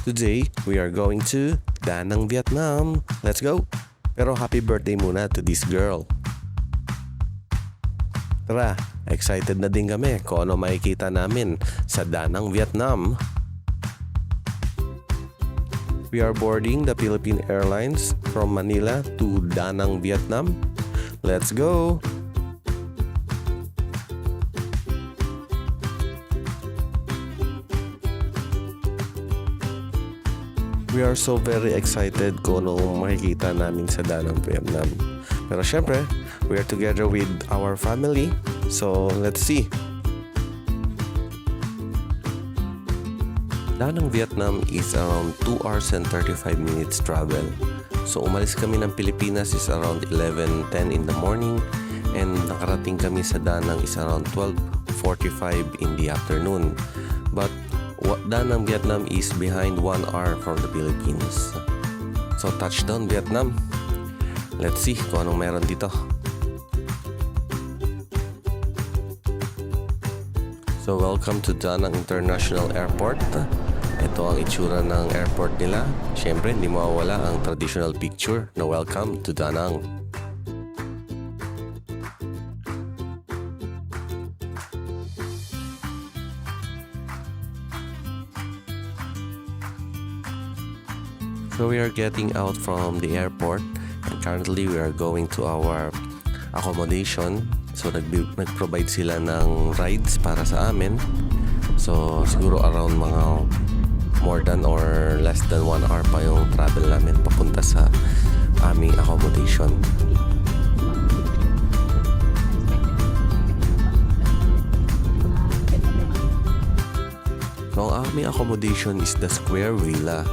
Today, we are going to Da Nang, Vietnam. Let's go! Pero happy birthday muna to this girl. Tara, excited na din kami kung ano makikita namin sa Da Nang, Vietnam. We are boarding the Philippine Airlines from Manila to Da Nang, Vietnam. Let's go! We are so very excited kung anong makikita namin sa Da Nang, Vietnam. Pero syempre, we are together with our family. So, let's see. Da Nang, Vietnam is around 2 hours and 35 minutes travel. So, umalis kami ng Pilipinas is around 11:10 in the morning and nakarating kami sa Da Nang is around 12:45 in the afternoon. But Da Nang, Vietnam is behind 1 hour from the Philippines. So, touchdown Vietnam. Let's see kung anong meron dito. So, welcome to Da Nang International Airport. Ito ang itsura ng airport nila. Siyempre, hindi mawawala ang traditional picture na welcome to Da Nang. So we are getting out from the airport and currently we are going to our accommodation. So nag-provide sila ng rides para sa amin. So siguro around mga more than or less than 1 hour pa yung travel namin papunta sa aming accommodation. So ang aming accommodation is the Square Villa.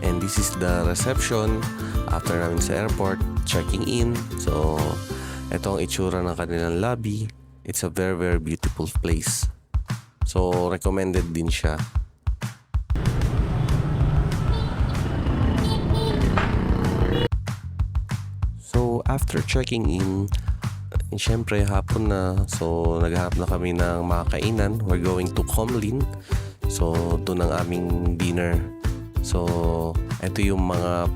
And this is the reception after namin sa airport, checking in. So, ito ang itsura ng kanilang lobby. It's a very, very beautiful place. So, recommended din siya. So, after checking in, syempre hapon na. So, naghahanap na kami ng makakainan. We're going to Com Linh. So, doon ang aming dinner. So, ito yung mga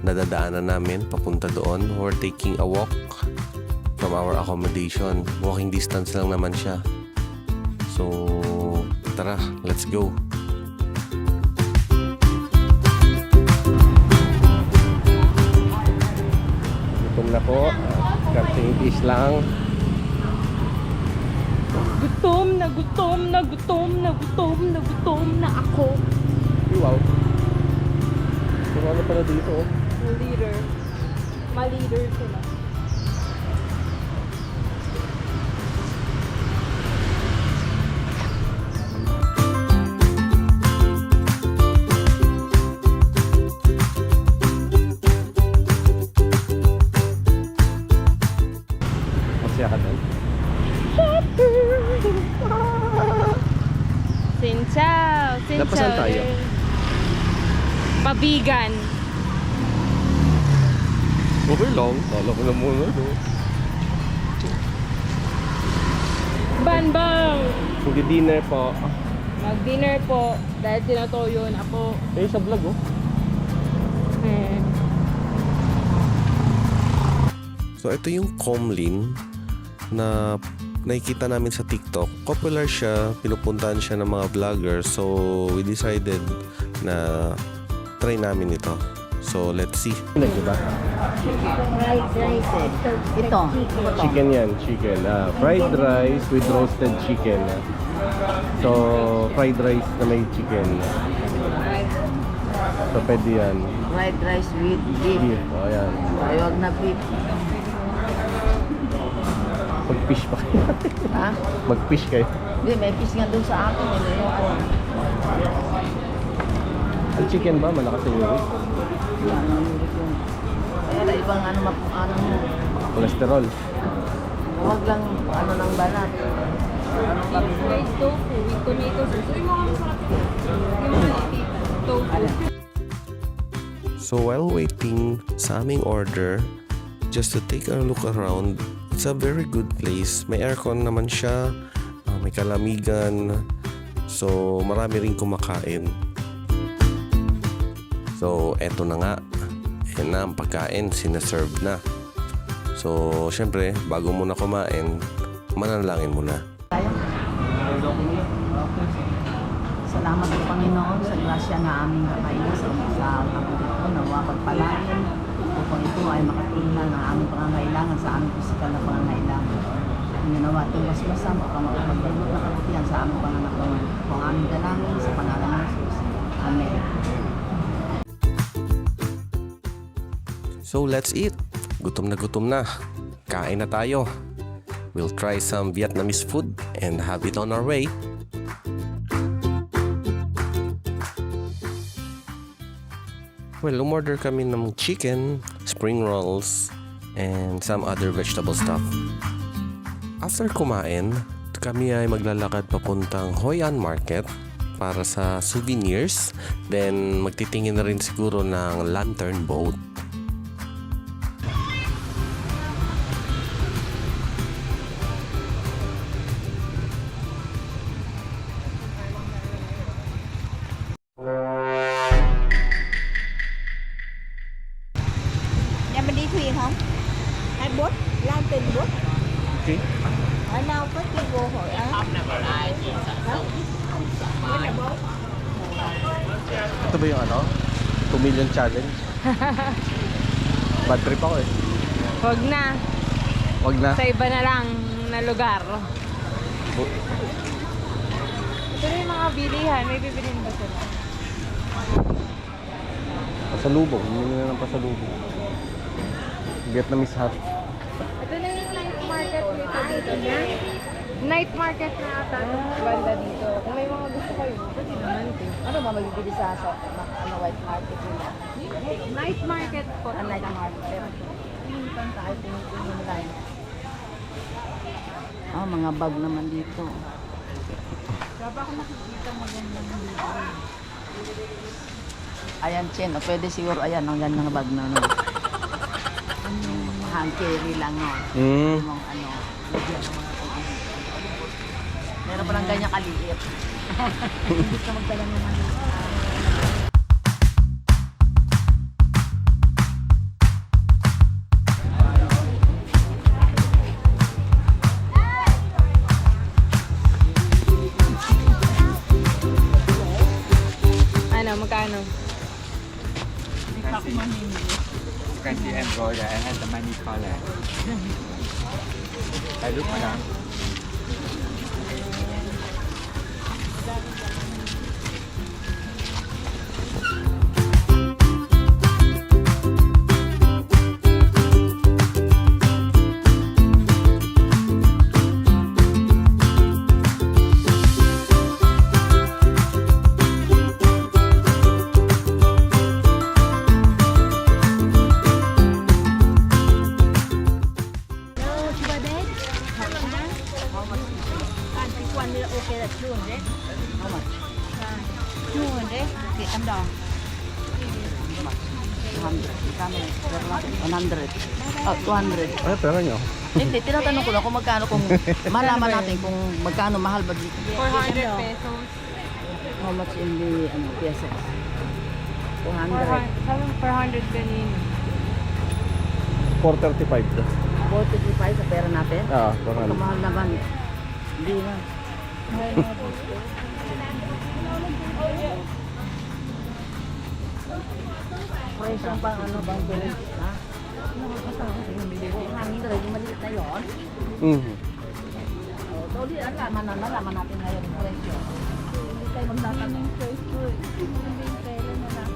nadadaanan namin papunta doon. We're taking a walk from our accommodation. Walking distance lang naman siya. So, tara, let's go. Gutom na po. Karting fish lang. Gutom na gutom na gutom na gutom na gutom na ako. Wow. Kung ano pala dito? Leader. Ma-leader sila. Masaya ka doon? Xin chào. Xin Napasan chào. tayo? Pabigan. Okay lang. Kala ko na muna. Banbang. Mag-dinner po. Mag-dinner po dahil tinatoyo na ako. Eh, sa vlog oh. So, ito yung Com Linh na nakikita namin sa TikTok. Popular siya. Pinupuntahan siya ng mga vlogger. So, we decided na try namin ito. So, let's see. Ano ba? Fried rice eh. Ito. Chicken yan, chicken. Fried rice with roasted chicken. So, fried rice na may chicken. So, pwede yan. Fried rice with beef. Beef, o yan. Ayog na beef. Mag-fish pa kayo. Ha? Mag-fish kayo. Hindi, may fish nga doon sa akin. Ang chicken ba? Malakas sa uric? Kaya ibang ano Cholesterol. huwag lang ano ng balat. Rice tofu with tomato sauce. Uy, mga masarap. Yung maliit. Tofu. So while waiting sa aming order, just to take a look around, it's a very good place. May aircon naman siya, may kalamigan, so marami rin kumakain. So, eto na nga. Ayan na ang pagkain, sinaserve na. So, syempre, bago muna kumain, manalangin muna. Tayo. Salamat po Panginoon sa grasya na aming kakainin sa kapatid ko na pagpalain upang ito ay makatulungan ng aming pangangailangan sa aming pisikal na pangangailangan. Ginawa itong basbasan upang makapagdalot na kabutihan sa aming pangangatawan. Kung aming dalangin sa pangalan ng Jesus. Amen. So, let's eat. Gutom na. Kain na tayo. We'll try some Vietnamese food and have it on our way. Well, umorder kami ng chicken, spring rolls, and some other vegetable stuff. After kumain, kami ay maglalakad papuntang Hoi An Market para sa souvenirs. Then, magtitingin na rin siguro ng lantern boat. Nhà mình đi thuyền không? Hay bốt? Lan Tình bốt? Okay. Ở nào có đi vô Hội An? Ito ba yung ano? 2 million challenge? Bad trip ako eh. Huwag na. Wag na. Sa iba na lang na lugar. Ito na yung mga bilihan. May bibilin ba sila? Pasalubong. Hindi na ng pasalubong. Vietnamese hat. Ito na yung night market dito niya. Night market na ata. Banda dito. Kung may mga gusto kayo, pwede naman ito. Ano ba magbibili sa white market nila? Night market po. Night market. Pinipan tayo, pinipin lang. Mga bag naman dito. Dapat ako nakikita magandang dito. Ayan, Chen. Pwede siguro, ayan, ang gandang bag na, no? Hand carry lang, no? Yung, ano, lagyan ng mga tubig. Meron pa lang ganyan kaliit. Hindi ka magdala naman. Ano, magkano? You can see embroider and the money color. I look madam. Chị em đò. 100. 200. Ano pera nyo? Hindi, tinatanong ko lang kung magkano, kung malaman natin kung magkano mahal ba dito. 400 pesos. How much in the pesos? 200. 400 kanina. 435. 455 sa pera natin? Ah, Ito mahal naman. Hindi na. Price ang pang ano bang bilhin? Ha? Ano ba sa akin? Hangin talaga yung maliit na yun. So, di alaman natin ngayon yung presyo. Hindi tayo magtatanong yung presyo. Hindi yung pera na lang.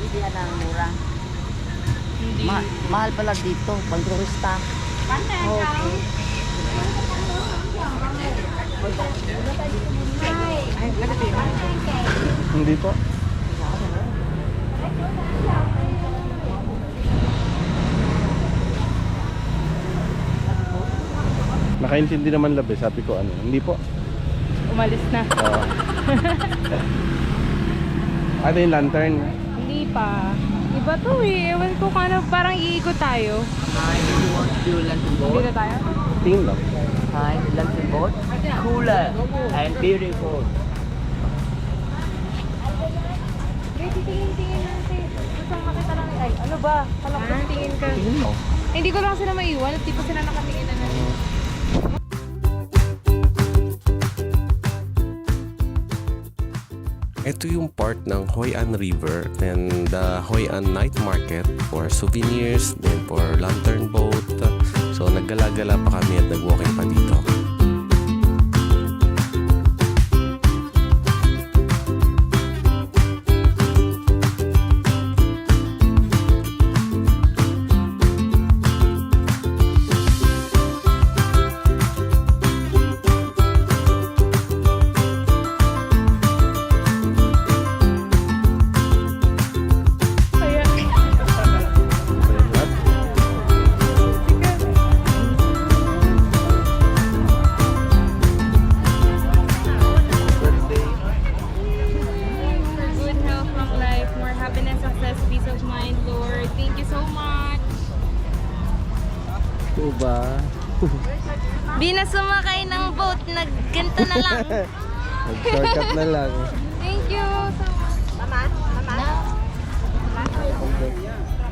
Bilihan ng mura. Mahal pala dito, pag turista. Okay. Hindi po. Nakaintindi naman Lab eh. Sabi ko ano, hindi po. Umalis na. Oo. Ano yung lantern? Hindi pa. Iba to eh. Ewan ko kung ano, parang iikot tayo. Hi, do you want to do lantern boat? Dito tayo? Tingin lang. Hi, lantern boat. Cooler and beautiful. Wait, tingin natin. Gusto makita lang. Ay, ano ba? Kalakot tingin ka. Tingin mo. Hindi ko lang sila maiwan. Di pa sila nakatingin na natin. Ito yung part ng Hoi An River and the Hoi An Night Market for souvenirs, then for lantern boat. So naggala-gala pa kami at nag-walking pa dito. Kaya, for good health, long life, more happiness, success, peace of mind, Lord. Thank you so much. Diba? Di na sumakay ng boat, nagganto na lang. Mag-shortcut na lang. Thank you so much.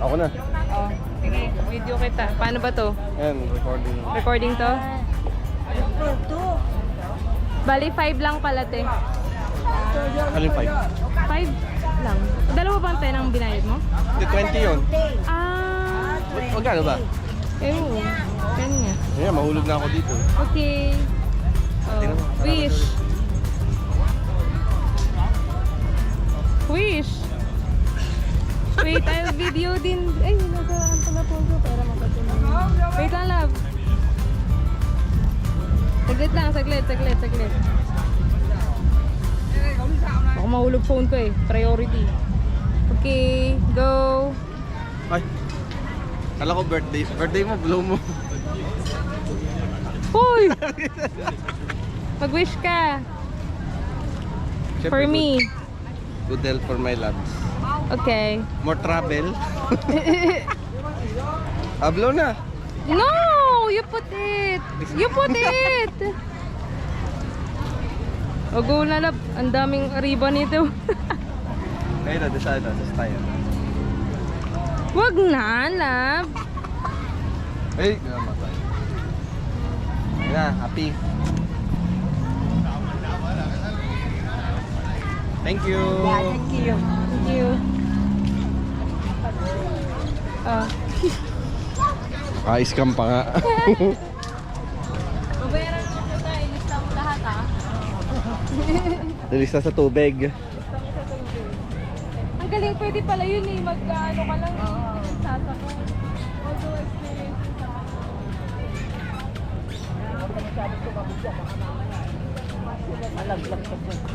Ako na. Oh, sige, video kita. Paano ba to? Ayan, recording. Recording to? Bali, 5 lang pala, te. Alin 5? 5 lang. Dalawa ba tayo ng binayad mo? Hindi, 20 yun. Ah, Magkano ba? ewan. Kanya. Ayan, mahulog na ako dito. Okay. Oh, wish. Wish. Wait, I'll video din. Ay, nasa ang telephone ko para mapatunan. Wait lang, love. Saglit lang, saglit. Baka mahulog phone ko eh. Priority. Okay, go. Ay. Kala ko birthday. Birthday mo, blow mo. Hoy! Mag-wish ka. For me. Good health for my labs. Okay. More travel. Blow na. No! You put it! You put it! O go na lab. Ang daming ribbon nito. Ayun na, decide na. Just tayo. Wag na, lab. Ay, namatay. Ayun na, happy. Thank you. Thank you. Thank you. Oh. Ice cam pa nga. Babayaran mo po tayo. Ilista mo lahat ah. Dalista sa tubig. Ang galing pwede pala yun eh. Mag-ano ka lang. Sasako. Also experience.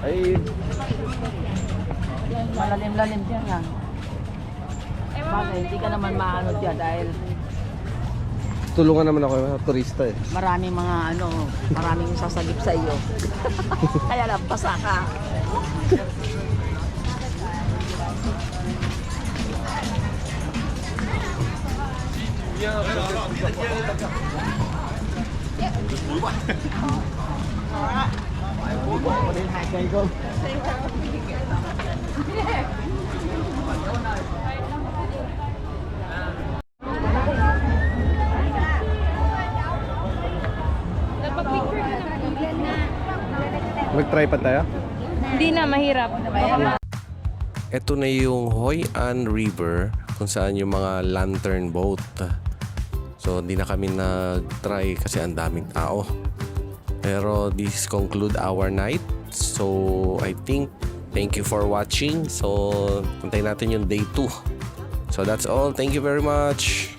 Ay, Malalim-lalim dyan nga. Bagay, hindi ka naman maano dyan dahil tulungan naman ako ng turista eh. maraming mga maraming sasagip sa iyo. Kaya lang, basa ka. Napag-picture ka na. Mag-try pa tayo? Hindi na, mahirap. Ito na yung Hoi An River kung saan yung mga lantern boat. So hindi na kami nag-try kasi ang daming tao. Pero this conclude our night. So I think thank you for watching. So antayin natin yung day 2. So that's all. Thank you very much.